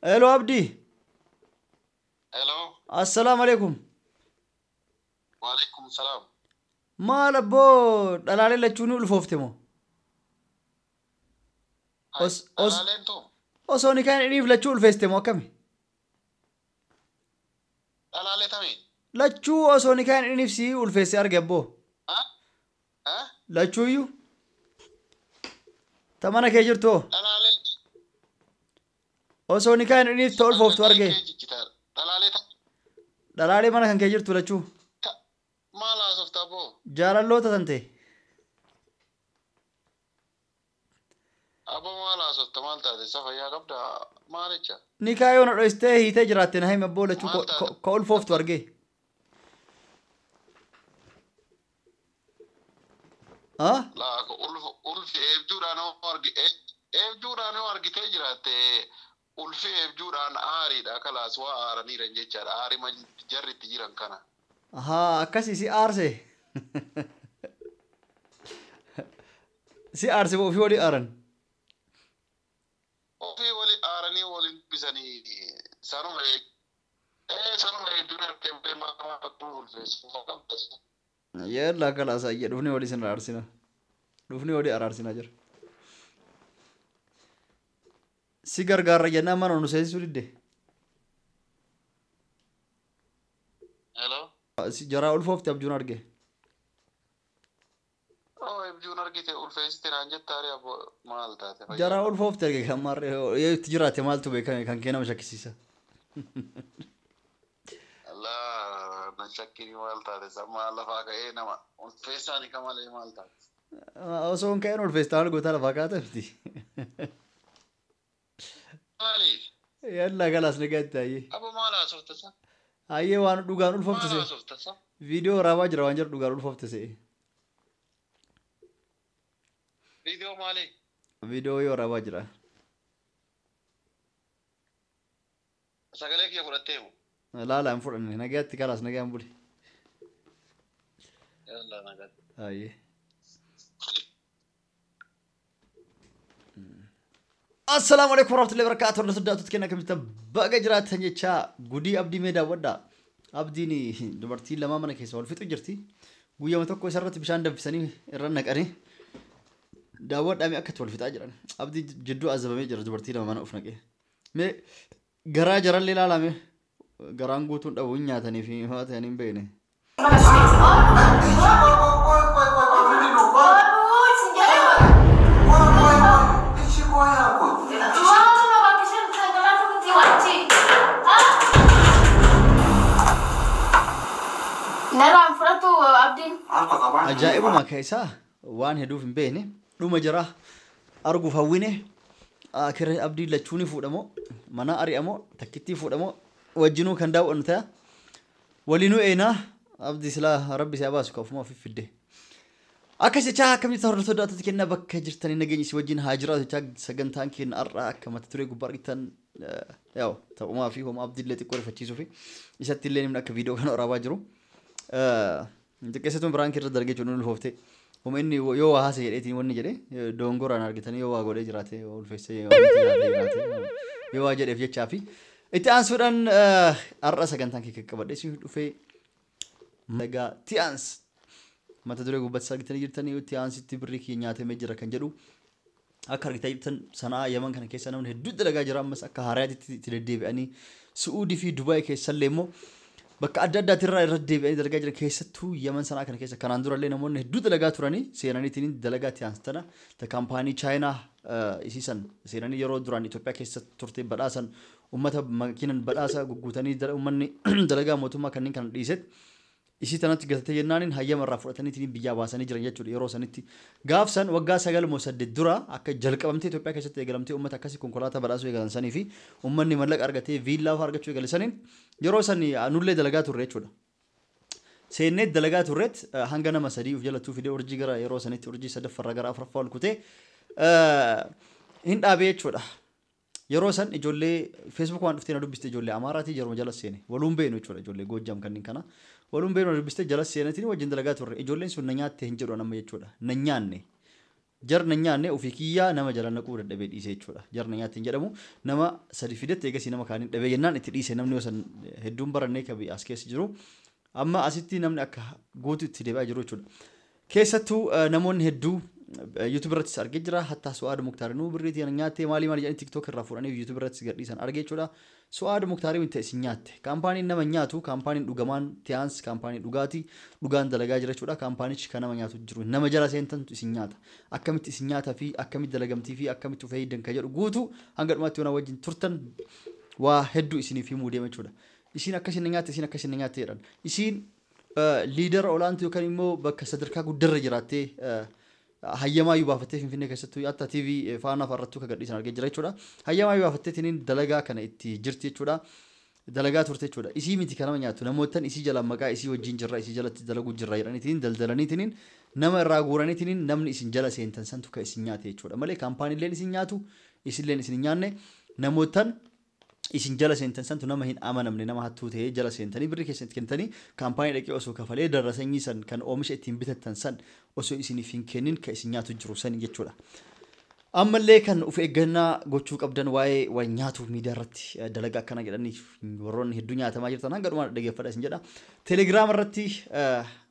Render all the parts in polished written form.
الو عبدي. الو. السلام عليكم. وعليكم السلام. ما لبو دلالي لچوني الفوفتمو. هاي os دلالين توم. osoni kan inif lachuu ulfeestemo kami. دلالي تمين. Lachuu osoni kan inif si ulfeeste argebbo. ها ها Lachuuyu tamana kee jirto. دلالين. Osoni kan inif to سمعنا ulfooftu arge. كيجي جتار دلالي تم. Dhalaalee mana kan kee jirtu lachuu. ما لا صفت أبو. Jaalalloota tante. أبو ما لا صفت مالتا دي سفا يا قبدا ما رجع. Ni kaayoo na dhoystee hiitee jiraatte na hime abboo lachuu مالتا ka ulfooftu arge. Ha? لا ألف إبجوران أرجع إبجوران أرجع تجرات ألف إبجوران آري دا كلا سوا آرني رنجة آري ما جري تجران كنا. Ahaa akkasii si aarse. Si aarse moo ofii walii aaran. وفي ولي آرني ولي بسني سانو سانو دونر كمبي ما تقول فيسبوك بس. Yalla kalaasa ayya dhufni walii sin araarsina. Dhufni walii araarsina jira. Si gargaarra jennaan mana nu seensisuu didde. Hello. Si jaraa ulfoofte abjuun arge. Oh, ibjuun argite ulfeessite naan jettaare abbo maal taate Jaraa fayyada. ulfoofte arge kan marre yoo itti jiraate maaltu beekame kan kee nama shakkisiisa. Allah na shakkini maal taate sammaa lafaa ka'ee nama ulfeessaani kamalee maal taate. Osoo hin ka'een ulfeestaan gootaa lafaa kaata miti. Maaliif? Yalla kalaas nagaatti ayyee. Abbo maal haasofta sa? Ayyee waan dhugaan ulfoofte Maal se'e. haasofta sa? Viidiyoo waraabaa jira waan jira dhugaan ulfoofte se'e. Viidiyoo maalii? Viidiyoo yoo waraabaa jira. Sagalee kiyya fudhatteemu. Laala hin fudhanne nagaatti kalaas nagaan buli. Yalla nagaa. Ayyee. السلام عليكم ورحمة الله وبركاته. ورحمة الله تتكلم كم تبغى جرات هنيشا غودي أبدي ميدا ودا أبديني دبرتي لما منا كيس والفتو جرتي ويا متوقع سرت بشان دب سني رنك أني داود أمي أكتر والفت أجران أبدي جدو أزبامي جرت دبرتي لما منا أفنك مي غرا جرال ليلا لامي غران غوتون أبوين ياتني في هذا يعني بينه نرى فرطو عبدين أجائب ما كيسا وان هدوف بينه دوما جرا أرجو فوينه آخر أبدي لتشوني فودمو منا أري أمو تكتي فودمو وجنو كان داو أنت ولينو إينا أبدي سلا ربي سياباس كوف ما في الده أكاسي تشا كم يتهرب صدات تكنا بك جرتني نجني سوجين هاجرات تشا سجنتان كين أرى كما تتري قبار كتان ياو تبغى ما فيهم أبدي اللي تكور فتشي سوفي يسات اللي نمنا كفيديو كانوا رواجرو أنت كيسة تون برانك كده درجة جنون الفوفتة هم إني يو هاسي يأتي وني جري دونغور أنا أرجع تاني يو أقول جراته والفيسة يو أجر إفجع شافي إتأنس فران أرأس سجنتان كي كبر إيش في مega تيانس ما تدري قبض ساقتني جرتني تيانس تبري كي نياته مجرى كان جرو أكثر كتير سنة يمان كان كيسة نون هدود دلقا جرام بس أكهارات تردي بأني سعودي في دبي كيسة ليمو بك أددا ترى ردي بأني دلقا جرا كيسة تو يمان سنة كان كيسة كان عندورا لنا مون هدود دلقا تراني سيراني تنين دلقا تيانس تنا تكامباني تشاينا إسيسن سيراني يرو دراني توبيا كيسة ترتي بداسن أمتها مكينن بداسة قوتاني دل أمني دلقا موتوما كانين كان ريست إيشي تنات قصتي جنانين هيا مرة فرتني تني بيجا واسني جرنجة تقول يروس نتي قاف سن وقا سجل مسدد درا أك جلك أمتي توبيا كشت يقلمتي أمة تكاسي كونكولاتا براسو يقلن سني في أمني ملك أرجعتي فيلا فارجع شو يقلن سنين يروسني أنول دلقات الريت شودا سينت دلقات الريت هنگنا مسدي وفجلا تو فيديو أرجي جرا يروسني ترجي سدف فرجع أفرفال كوتة هند أبيت شودا يروسن إجولة فيسبوك وان فتينا دوب بيست إجولة أماراتي جرو مجلس سيني ولوم بينو شودا إجولة جود جام كنين كنا ولوم بينو بيست جلس سيني تيني وجند دلقات الريت إجولة سو نيات تهنجرو أنا ما يشودا نيان jarna nyaanne ofii kiyyaa nama jala naquu dadhabee dhiisee jechuudha. Jarna nyaatiin jedhamu nama sadi fidatte eegasii nama kaaniin dhabee jennaan itti dhiise namni osan hedduun barannee kabii as keessa jiru. Amma asitti namni akka guutuu itti deebi'aa jiru jechuudha. Keessattuu namoonni hedduu YouTube irrattis argee jira. Hattaa Su'aad Muktaarinuu birriitii nyaattee maalii jedhanii TikTok irraa fuudhanii YouTube irrattis gadhiisan argee jechuudha. Su'aad Muktaarii wanta isin nyaatte. Kaampaaniin nama nyaatu, kaampaaniin dhugamaan Tiyaans, kaampaaniin dhugaatii, dhugaan dalagaa jira jechuudha. Kaampaanichi kan nama nyaatu jiru. Nama jala seentantu isin nyaata. Akkamitti isin nyaataa fi akkamitti dalagamtii fi akkamitti of eegdan kan jedhu guutuu hanga dhumaatti waan wajjin turtan waa hedduu isiniif himuu deema jechuudha. Isin akkasin nyaatte, isin akkasin nyaatte jedhan. Isin liidara olaantuu yookaan immoo bakka sadarkaa guddarra jiraattee hayyamaa yoo baafattee Finfinnee keessattuu akka TV faana farrattuu kan gadhiisan argee jira jechuudha. Hayyamaa yoo baafattee tiniin dalagaa kana itti jirti jechuudha. Dalagaa turte jechuudha. Isii miti kan nama nyaatu namootaan isii jala maqaa isii wajjin jirra isii jalatti dalaguu jirra jedhaniitiin daldalaniitiin nama irraa guuraniitiin namni isin jala seentan santu kan isin nyaate jechuudha. Malee kaampaaniileen isin nyaatu isinleen isin nyaanne namootaan isin jala seentan santu nama hin amanamne nama hattuu ta'ee jala seentanii birrii keessatti kennitanii kaampaanii dhaqee osoo kafalee darra sanyii san kan oomisha ittiin bitattan san osoo isiniif hin kennin kan isin nyaatu jiru san jechuudha. Ammallee kan of eeggannaa gochuu qabdan waa'ee waan nyaatuuf miidiyaa irratti dalagaa akkana jedhanii warroonni hedduu nyaatamaa jirtan hanga dhumaa dhaggeeffadha isin jedha. Telegiraam irratti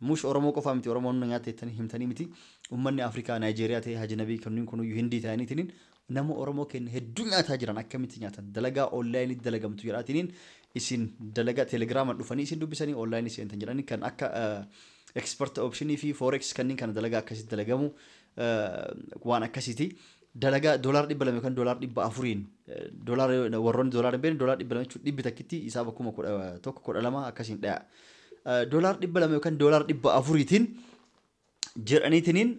mush Oromoo qofaa miti Oromoon nyaata himtanii miti uummanni Afrikaa Naayijeeriyaa ta'e Hajinabii kanneen kunuyyuu Hindii ta'aniitiin nama Oromoo kenna hedduu nyaataa jiran akkamitti nyaatan dalagaa onlaayinii dalagamtu jedhaatiniin isin dalagaa telegiraama dhufanii isin dubbisanii onlaayinii seentan jedhanii kan akka export optionii fi forex kanneen kana dalagaa akkasitti dalagamu waan akkasiiti. Dalagaa $200 yookaan $400 doolaar warroonni doolaar hin beekne $200 jechuun dhibbi takkitti isaa bakkuma 1.12 akkasiin dhaya. $200 yookaan $400tiin jedhaniitiin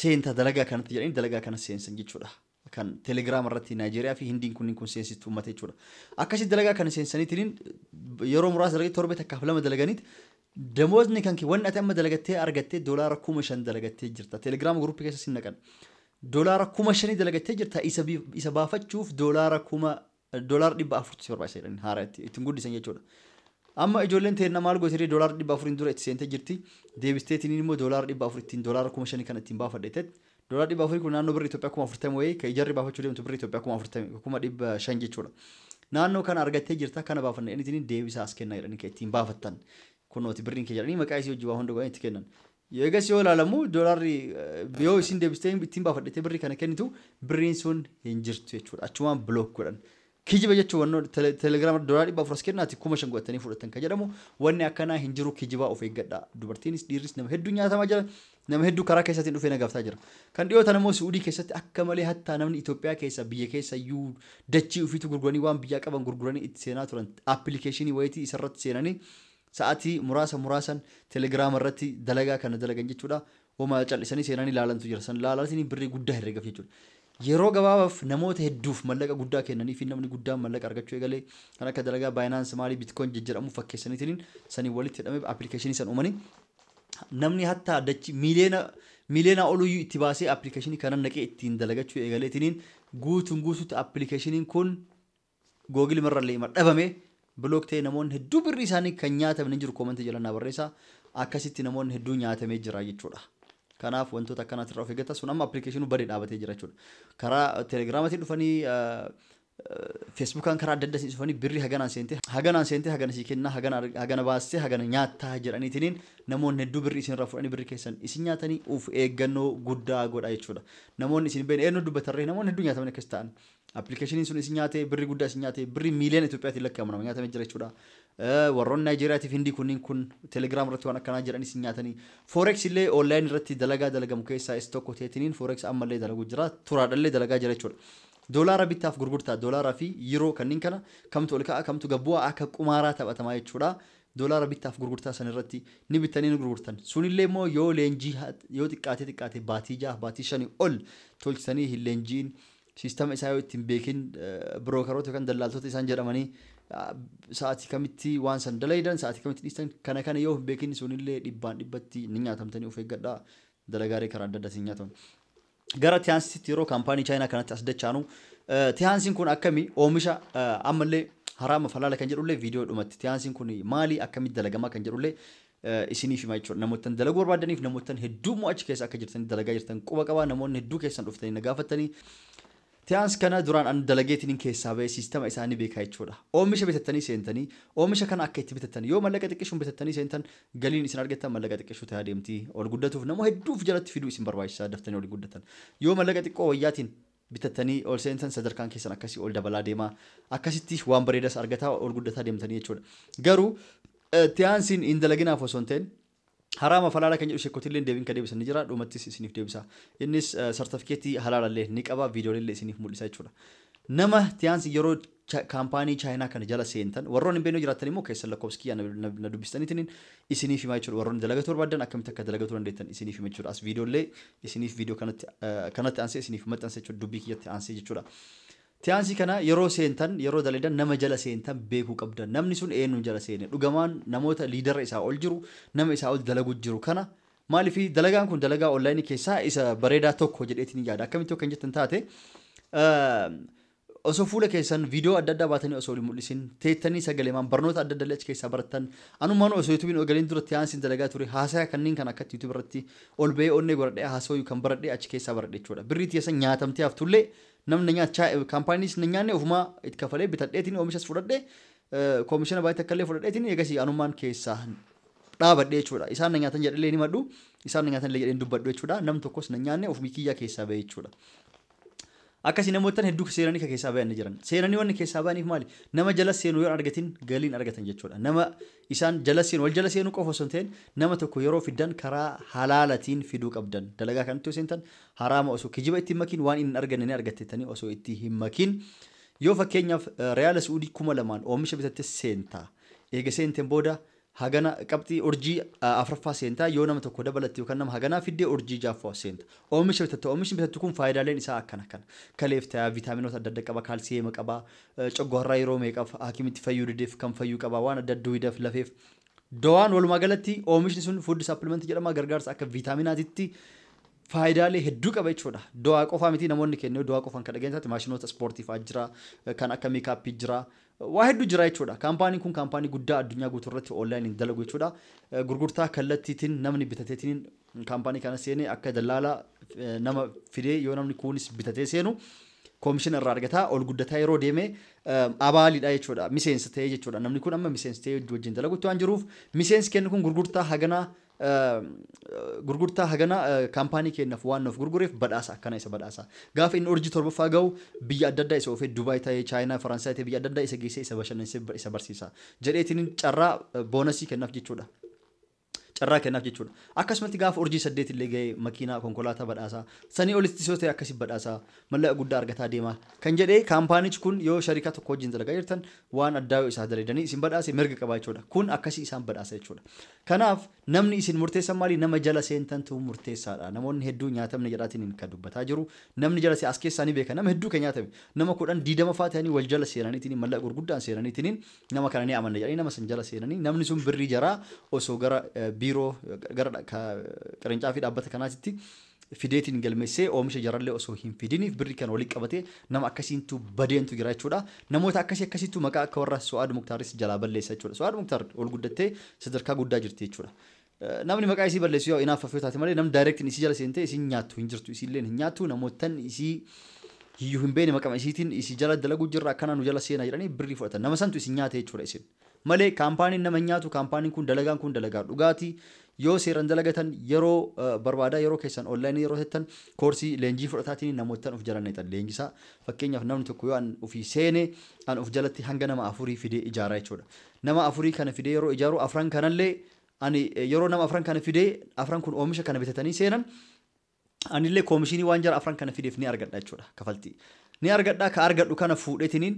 seenta dalagaa kanatti jedhanii dalagaa kana seensan jechuudha. Kan telegiraam irratti Naayijeeriyaa fi Hindiin kun seensitu uummata jechuudha. Akkasitti dalagaa kana seensaniitiin yeroo muraasa dalagee torbe takkaaf lama dalaganiit damoosni kan wanni ati amma dalagattee argattee $5,000 dalagattee jirta. Telegiraam guruppii keessa sin naqan. $5,000 dalagattee jirta isa baafachuuf $400 barbaachisa jedhanii haara ittiin guddisan jechuudha. Amma ijoolleen teennaa maal gootee $400 dura itti seentee jirti. Deebisteetiin immoo $400 ittiin $5,000 kan ittiin baafadheetet. $400 kun naannoo birrii Itoophiyaa 40 wayii kan ijarri baafachuu deemtu birrii Itoophiyaa 500 jechuudha. Naannoo kana argattee jirta kana baafanne inni deebisaa as kennaa jedhanii kan ittiin baafattan. Kunooti birriin kee jedhanii maqaa isii hojii waa hunda godhanii itti kennan. Eegas yoo ilaalamu doolaarri yoo isin deebistee ittiin baafadhettee birrii kana kennitu birriin sun hin jirtu jechuudha. Achumaan block godhan. Kijiba jechuun wannoon telegiraama $400 as kennaati 5,000 godhatanii fudhatan kan jedhamu wanni akkanaa hin jiru kijibaa of eeggadha. Dubartiinis dhiirris nama hedduu nyaatamaa jira. Nama hedduu karaa keessatti dhufee nagaaftaa jira. Kan dhiyootan immoo Suudii keessatti akka malee hattaa namni Itoophiyaa keessa biyya keessa iyyuu dachii ofiitu gurguranii waan biyyaa qaban gurguranii itti seenaa turan appilikeeshinii wayitii isarratti seenanii sa'aatii muraasan telegiraama irratti dalagaa kana dalagan jechuudha. Wama callisanii seenanii ilaalantu jira. San ilaalanii birrii guddaa herreegaf jechuudha. Yeroo gabaabaaf namoota hedduuf mallaqa guddaa kennanii fi namni guddaan mallaqa argachuu eegalee kan akka dalagaa Binance maalii Bitcoin jedhamu fakkeessaniitiin sanii walitti hidhamee appilikeeshinii san uumanii namni hattaa dachi miiliyoona oluyyuu itti baasee appilikeeshinii kanan naqee ittiin dalagachuu eegaleetiin guutuutti appilikeeshiniin kun Google marrallee dhabame block ta'e namoonni hedduu birrii isaanii kan nyaataman hin jiru koomantii jalannaa barreessaa akkasitti namoonni hedduu nyaatamee jira jechuudha. Kanaaf wantoota akkanaatti irraa of eeggata sun amma appilikeeshinii badee dhaabatee jira jechuudha. Karaa telegiraamaatiin dhufanii feesbuukaan karaa adda addaa dhufanii birrii haganaan seentee hagana sii kennaa hagana baastee hagana nyaattaa jedhaniitiin namoonni hedduu birrii isin irraa fudhanii birrii keessan isin nyaatanii of eeggannoo guddaa godha jechuudha. Namoonni isin beekne eenyu dubbatarree namoonni hedduu nyaataman akkas ta'an. Appilikeeshiniin sun isin nyaatee birrii guddaa isin nyaatee birrii miiliyoona Itoophiyaatiin lakkaa'amu nyaatamee jira jechuudha. Warroonni Naayijeeriyaatiif Hindii kunniin kun telegiraam irratti waan akkanaa jedhan isin nyaatanii. Forex illee onlaayinii irratti dalagaa dalagamu keessaa isa tokko ta'eetiniin forex ammallee dalagu jira. Turaadhallee dalagaa jira jechuudha. Doolaara bittaaf gurgurtaa doolaaraa fi yeroo kanneen kana kamtu ol ka'a kamtu gabbu'aa akka qumaaraa taphatamaa jechuudha. Doolaara bittaaf gurgurtaa san irratti ni bittanii ni gurgurtan. Sunillee immoo yoo leenjii yoo xiqqaate baatii 6 baatii 5 ol tolchisanii hin leenjiin sistema isaa yoo ittiin beekin birookaroota yookaan daldaltoota isaan jedhamanii sa'aatii kamitti waan san dalaydan sa'aatii kamitti dhiistan kana yoo hin beekin sunillee dhibbatti ni nyaatamtanii of eeggadhaa dalagaarii karaa adda addaatiin nyaataman. Gara Tiyaansitti yeroo kaampaanii Chaayinaa kanatti as dachaanu Tiyaansiin kun akkamii oomisha ammallee haraama falaala kan jedhullee viidiyoo dhumatti Tiyaansiin kun maali akkamitti dalagamaa kan jedhullee isiniif himaa jechuudha. Namoota dalaguu barbaadaniif namoota hedduu mo'achi keessa akka jirtan dalagaa jirtan quba qabaa namoonni hedduu keessan dhuftanii na gaafatanii Tiyaans kana duraan an dalageetiin keessaa ba'ee siistama isaanii beekaa jechuudha. Oomisha bitattanii seentanii oomisha kana akka itti bitattan yoo mallaqa xiqqeessuun bitattanii seentan galiin isin argattan mallaqa xiqqeessuu ta'aa deemti. Ol guddatuuf nama hedduuf jalatti fiduu isin barbaachisaa daftanii ol guddatan. Yoo mallaqa xiqqoo wayyaatiin bitattanii ol seentan sadarkaan keessan akkasii ol dabalaa deemaa akkasitti waan bareedas argataa ol guddataa deemtanii jechuudha. Garuu tiyaansiin hin dalaginaaf osoo hin ta'in harama falala kan jedhu sheekotillee deebiin kan deebisan ni jira dhumattis isiniif deebisa. Innis sartifikeetii halaalallee ni qaba viidiyoolee isiniif mul'isa jechuudha. Nama tiyaansi yeroo kaampaanii chaayinaa kana jala seentan warroonni hin beekne jiraatan immoo keessan lakkoofskii na dubbistaniitiin isiniif himaa jechuudha. Warroonni dalagatu barbaadan akkamitti akka dalagatu dandeettan isiniif hima jechuudha. As viidiyoolee isiniif viidiyoo kanatti aansee isiniif maxxansa jechuudha dubbii kiyyatti aansee jechuudha. Tiyaansi kana yeroo seentan yeroo dalagan nama jala seentan beekuu qabdan. Namni sun eenyuun jala seene dhugamaan namoota liidara isaa ol jiru nama isaa ol dalagu jiru kana maaliif dalagaan kun dalagaa onlaayinii keessaa isa bareedaa tokko jedheetiin yaada. Akkamitti kan jettan taate osoo fuula keessan viidiyoo adda addaa baatanii osoo mul'isin teettanii sagaleemaan barnoota adda addaa achi keessaa barattan anumaan osoo yuutuubiin ogaliin dura tiyaansiin dalagaa ture haasaa kanneen kan akka yuutuubii irratti ol ba'ee onnee godhadhee haasawuu kan baradhee achi keessaa baradhee jechuudha. Birrii tiyaasan nyaatamtee haftullee namni nyaachaa kaampaaniis nyaanne ofumaa itti kafalee bitadheetiin oomishas fudhadhee koomishina baay'ee akkallee fudhadheetiin eegasii anumaan keessaa dhaabadhee jechuudha. Isaan na nyaatan jedhee ni maddu isaan na nyaatan jedhee dubbadhu jechuudha. Nam tokkos na nyaanne ofumii kiyyaa keessaa ba'e jechuudha. Akkasii namoota hedduu seenanii keessaa ba'anii jiran. Seenanii wanni keessaa ba'aniif maali? Nama jala seenuu yoo argatin galiin argatan jechuudha. Nama isaan jala seenu wal jala seenuu qofa osoo hin ta'in nama tokko yeroo fiddan karaa halaalatiin fiduu qabdan. Dalagaa kanatti osoo seentan haraama osoo kijiba itti hin makin waan inni arganne ni argattettanii osoo itti hin makin yoo fakkeenyaaf Reyaala Suudii 2000 oomisha bitatte seentaa. Eega seenteen booda hagana qabxii urjii afraffaa seentaa yoo nama tokko dabalatti yookaan nama haganaa fiddee urjii jaaffaa seenta. Oomisha bitatte oomishni bitattu kun faayidaaleen isaa akkana kana. Kaleeftaa viitaaminoota adda addaa qaba, kaalsiyeema qaba, coggoorraa yeroo meeqaaf hakimitti fayyuu dideef kan fayyuu qaba, waan adda adduudaaf lafeef. Dawaan walumaa galatti oomishni sun food supplement jedhama gargaarsa akka viitaaminaatitti faayidaalee hedduu qaba jechuudha. Dawaa qofaa miti namoonni kennu dawaa qofaan kan dhageenyatti maashinoota ispoortiif jira, kan akka meekaappii jira. Waa hedduu jira jechuudha. Kaampaaniin kun kaampaanii guddaa addunyaa guutuu irratti onlaayiniin dalagu jechuudha. Gurgurtaa kallattiitiin namni bitateetiin kaampaanii kana seenee akka dallaalaa nama fidee yoo namni kunis bitatee seenu koomishina irraa argataa ol guddataa yeroo deemee abaaliidha jechuudha. Miseensa ta'ee jechuudha. Namni kun amma miseensa ta'ee wajjin dalagutti waan jiruuf miseensi kennu kun gurgurtaa hagana kaampaanii kennaaf waan nuuf gurgureef badhaasa akkana isa badhaasa. Gaafa inni urjii torbaffaa ga'u biyya adda addaa isa ofee Dubaay ta'ee Chaayinaa Faransaay ta'ee biyya adda addaa isa geessee isa bashannansiisee isa barsiisa. Jedheetiin carraa boonasii kennaaf jechuudha. Carraa kennaaf jechuudha. Akkasumatti gaafa urjii 8 illee ga'ee makiinaa konkolaataa badhaasaa sanii olitti soo ta'e akkasii badhaasaa mallaqa guddaa argataa deema. Kan jedhee kaampaanichi kun yoo sharikaa tokko wajjin dalagaa jirtan waan addaa yoo isaa dalaydanii isin badhaase mirga qabaa jechuudha. Kun akkasii isaan badhaasa jechuudha. Kanaaf namni isin murteessan maali nama jala seentantu murteessaadha. Namoonni hedduu nyaatamne jedhaatiin kan dubbataa jiru. Namni jala as keessaanii beeka nama hedduu kan nyaatame. Nama 10 20 faatanii wal jala seenaniitiin mallaqa gurguddaan seenaniitiin nama kana ni amanna jedhanii nama san jala seenanii namni sun birrii jaraa osoo gara biiroo gara qirincaafi dhaabbata kanaatti fideetiin galmeessee oomisha jarallee osoo hin fidiniif birrii kan walitti qabatee nama akkasiintu badeentu jira jechuudha. Namoota akkasiitu maqaa akka warra Su'aad Muktaaris jalaa balleessa jechuudha. Su'aad Muktaar ol guddattee sadarkaa guddaa jirti jechuudha. Namni maqaa isii balleessu yoo inaaf affeetu taate malee namni daayirektiin isii jala seentee isiin nyaattu hin jirtu isiillee hin nyaattu namootan isii hiyyuu hin beekne maqama isiitiin isii jala dalaguu jirra akkana nu jala seenaa jedhanii birrii fudhatan. Nama santu isin nyaate jechuudha isin. Malee kaampaaniin nama nyaatu kaampaaniin kun dalagaa dhugaatii yoo seeran dalagatan yeroo barbaadaa yeroo keessan onlaayinii yeroo hettan koorsii leenjii fudhataatiin namootan of jala neetan leenjisaa fakkeenyaaf namni tokko yoo an ofii seene an of jalatti hanga nama 4 fidee ijaaraa jechuudha. Nama 4 kana fidee yeroo ijaaru afran kanallee ani yeroo nama afran kana fidee afran kun oomisha kana bitatanii seenan anillee koomishinii waan jara afran kana fideef ni argadha jechuudha kafaltii. Ni argadha ka argadhu kana fuudheetiniin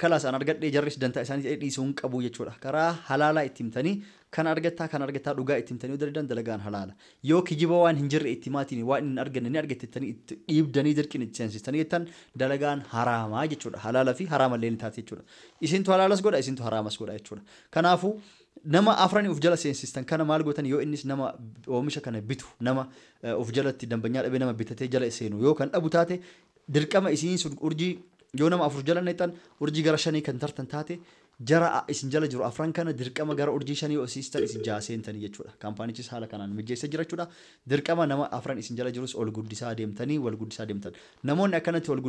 kalaasaan argadhee jarris dantaa isaanii dhiisuu hin qabu jechuudha. Karaa halaalaa itti himtanii kan argattaa dhugaa itti himtanii dalagan dalagaan halaala. Yoo kijiba waan hin jirre itti maatiin waan hin arganne ni argattettanii itti dhiibdanii dirqiin itti seensistanii jettan dalagaan haraamaa jechuudha. Halaalaa fi haraama illee ni taate jechuudha. Isintu halaalas godha isintu haraamas godha jechuudha. Kanaafuu nama afranii of jala seensistan kana maal gootan yoo innis nama oomisha kana bitu nama of jalatti dambanyaa dhabee nama bitatee jala seenu yoo kan dhabu taate dirqama isiin sun urjii yoo nama 4 jala neexan urjii gara 5 kan tartan taate jara isin jala jiru afran kana dirqama gara urjii shanii osiistan isin jaasentanii jechuudha. Kaampaanichis haala kanaan mijeessa jira jechuudha. Dirqama nama afran isin jala jirus ol guddisaa deemtanii wal guddisaa deemtan. Namoonni akkanatti wal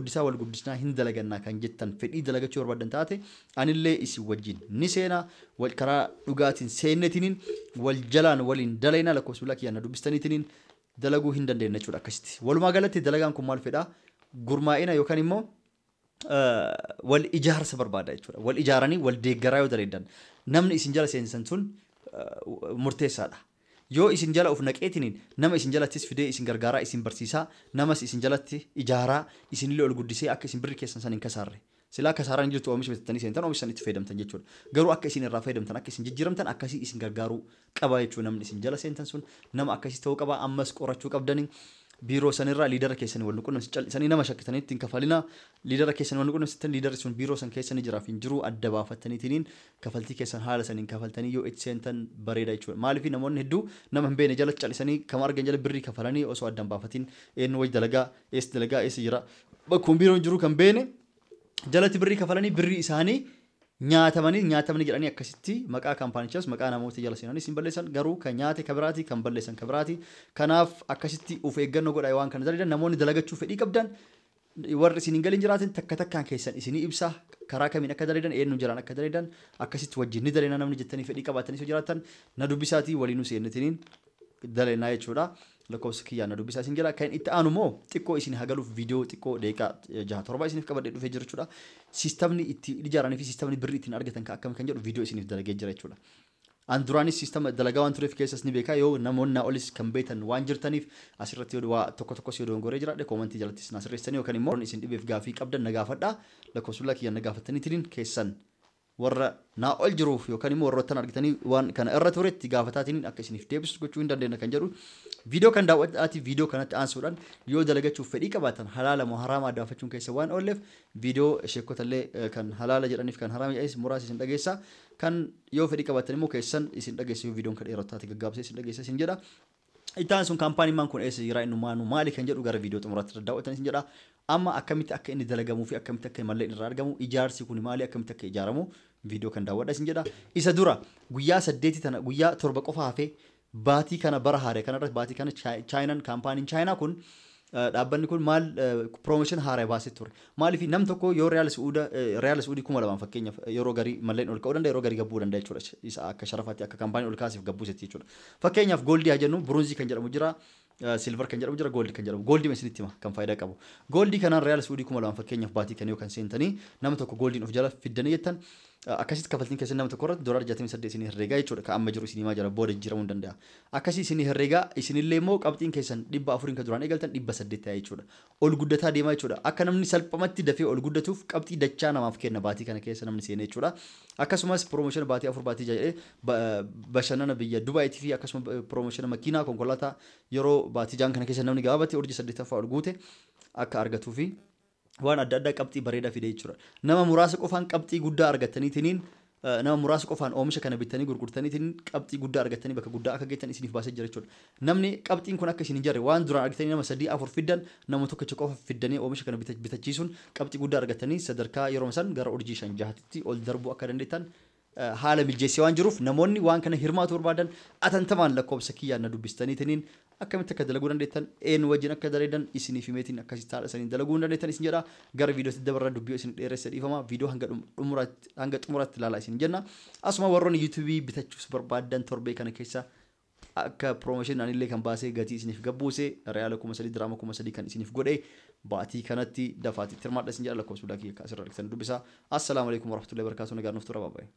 guddisnaa hin dalagannaa kan jettan fedhii dalagachuu barbaadan taate anillee isin wajjin ni seenaa wal karaa dhugaatiin seenneetiniin wal jalaan waliin dalayna lakkoofsa kiyyaa na dubbistaniitiniin dalaguu hin dandeenye jechuudha akkasitti. Walumaa galatti dalagaan kun maal fedhaa? Gurmaa'ina yookaan immoo wal ijaarsa barbaada jechuudha. Wal ijaaranii wal deeggaraa yoo daleeddan namni isin jala seensan sun murteessaadha. Yoo isin jala of naqeetiniin nama isin jalattis fidee isin gargaaraa isin barsiisaa namas isin jalatti ijaaraa isinillee ol guddisee akka isin birri keessan san hin kasaarre. Silaa kasaaraan jirtu oomisha bitattanii seentan oomisha san itti fayyadamtan jechuudha. Garuu akka isin irraa fayyadamtan akka isin jijjiiramtan akkasii isin gargaaruu qaba jechuudha namni isin jala seentan sun nama akkasii ta'uu qaba ammas qorachuu qabdanii. Biiroo sanirraa liidara keessanii wal nuqunnamsi callisanii nama shakkitaniitti hin kafalina liidara keessanii wal nuqunnamsitan liidarri sun biiroo san keessanii jiraaf hin jiru adda baafattaniitiin kafaltii keessan haala saniin kafaltanii yoo itti seentan bareeda jechuudha. Maaliif namoonni hedduu nama hin beekne jalatti callisanii kama argan jala birrii kafalanii osoo adda baafatiin eenyu wajji dalagaa eessa jira bakkuun biiroon jiru kan beekne jalatti birrii kafalanii birrii isaanii nyaatamanii jedhanii akkasitti maqaa kaampaanichaas maqaa namoota jala seenanii isin balleessan garuu kan nyaate kabiraati kan balleessan kabiraati kanaaf akkasitti of eeggannoo godhaa waan kana dalagan namoonni dalagachuu fedhii qabdan warri isin hin galin jiraatin takka takkaan keessan isinii ibsa karaa kamiin akka dalagan eenyu jiraan akka dalagan akkasitti wajjin ni dalena namni jettanii fedhii qabaatanii soo jiraatan na dubbisaatii waliin nu seennitiniin dalenaa jechuudha. Lakkoofsa kiyyaa na dubbisaa isin jira kan itti aanu moo xiqqoo isin hagaluuf viidiyoo xiqqoo deeqaa 6-7 isiniif qabadhee dhufee jira jechuudha. Siistamni itti ijaaranii fi siistamni birrii ittiin argatan kan akkam kan jedhu viidiyoo isiniif dalagee jira jechuudha. An duraanis siistama dalagaa waan tureef keessas ni beekaa yoo namoonni olis kan beetan waan jirtaniif asirratti yoo waa tokkos yoo dongoree jiraadhe koomentii jalattis na sirreessanii yookaan immoo isin dhibeef gaafii qabdan na gaafadhaa lakkoofsa kiyyaa na gaafataniitiin keessan warra naa ol jiruuf yookaan immoo warroottan argitanii waan kana irra turetti gaafataatiin akka isiniif deebisu gochuu hin dandeenya kan jedhu viidiyoo kan daawwadhaati viidiyoo kanatti aansuudhaan yoo dalagachuuf fedhii qabaatan halaala moo haraama addaafachuun keessa waan oolleef viidiyoo sheekotallee kan halaala jedhaniif kan haraama jedhanis muraasa isin dhageessa kan yoo fedhii qabaatan immoo keessan isin dhageessa yoo viidiyoon kan dheerotaati gaggaabsee isin dhageessa isin jedha. Itaan sun kaampaanii maan kun eessa jira inni maanu maali kan jedhu gara viidiyoo xumuraatti daawwatan isin jedha. Amma akkamitti akka inni dalagamuu fi akkamitti akka malleen irraa argamu ijaarsi kun maali akkamitti akka ijaaramu viidiyoo kan daawwadha isin jedha. Isa dura guyyaa 8 tana guyyaa 7 qofa hafee baatii kana bara haaree kanarratti baatii kana chaayinaan kaampaaniin chaayinaa kun dhaabbanni kun maal promotion haaree baasee ture. Maaliif nam tokko yoo real suudii 2000 fakkeenyaaf yeroo garii malleen ol ka'uu danda'a yeroo garii gabbuu danda'a jechuudha. Isa akka sharafaatti akka kaampaanii ol kaasiif gabbuusetti jechuudha. Fakkeenyaaf goldii haa jennu bronzii kan jedhamu jira. Silver kan jedhamu jira gold kan jedhamu goldii mesinitti hima kan faayidaa qabu goldii kanaan real suudii 2000 fakkeenyaaf baatii kan yoo kan seentanii nama tokko goldiin of jala fiddanii jettan akkasitti kafaltiin keessan nama tokko irratti $68 isinii herreegaa jechuudha kan amma jiru isinii maa jala booda jijjiiramuu danda'a akkasii isinii herreegaa isinillee immoo qabxiin keessan 400 kan duraan eegaltan 800 ta'e jechuudha ol guddataa deemaa jechuudha akka namni salphamatti dafee ol guddatuuf qabxii dachaa namaaf kenna baatii kana keessa namni seenee jechuudha akkasumas promotion baatii 4 baatii jedhee bashannana biyya Dubaayitii fi akkasuma promotion makiinaa konkolaataa yeroo baatii jaan kana keessa namni gabaabatti urjii 8ffaa ol guute akka argatuu fi waan adda addaa qabxii bareedaa fide jechuudha. Nama muraasa qofaan qabxii guddaa argataniitiin nama muraasa qofaan oomisha kana bitanii gurgurtaniitiin qabxii guddaa argatanii bakka guddaa akka geettan isiniif baasee jira jechuudha. Namni qabxiin kun akka isin hin jarre waan duraan argatanii nama 3-4 fiddan nama tokkicha qofa fiddanii oomisha kana bitachiisuun qabxii guddaa argatanii sadarkaa yeroo san gara urjii 5-6tti ol darbuu akka dandeettan haala mijeessee waan jiruuf namoonni waan kana hirmaatu barbaadan atantamaan lakkoofsa kiyyaa na dubbistaniitiin akkamitti akka dalaguu dandeettan een wajjin akka daleedan isiniif himeetiin akkasitti haala saniin dalaguu dandeettan isin jedha gara viidiyootti dabarra dubbii isin dheeressa dhiifama viidiyoo hanga xumuraatti ilaalaa isin jenna asuma warroonni yuutuubii bitachuus barbaadan torbee kana keessa akka promotion anillee kan baasee gatii isiniif gabbuuse reala 3,000 dirhama 3,000 kan isiniif godhe baatii kanatti dafaatti tirmaadha isin jedha lakkoofsa kiyyaa asirra argitan dubbisa. Assalaamu alaykum warahmatullahi wabarakatuh nagaan nuuf tura baay'ee.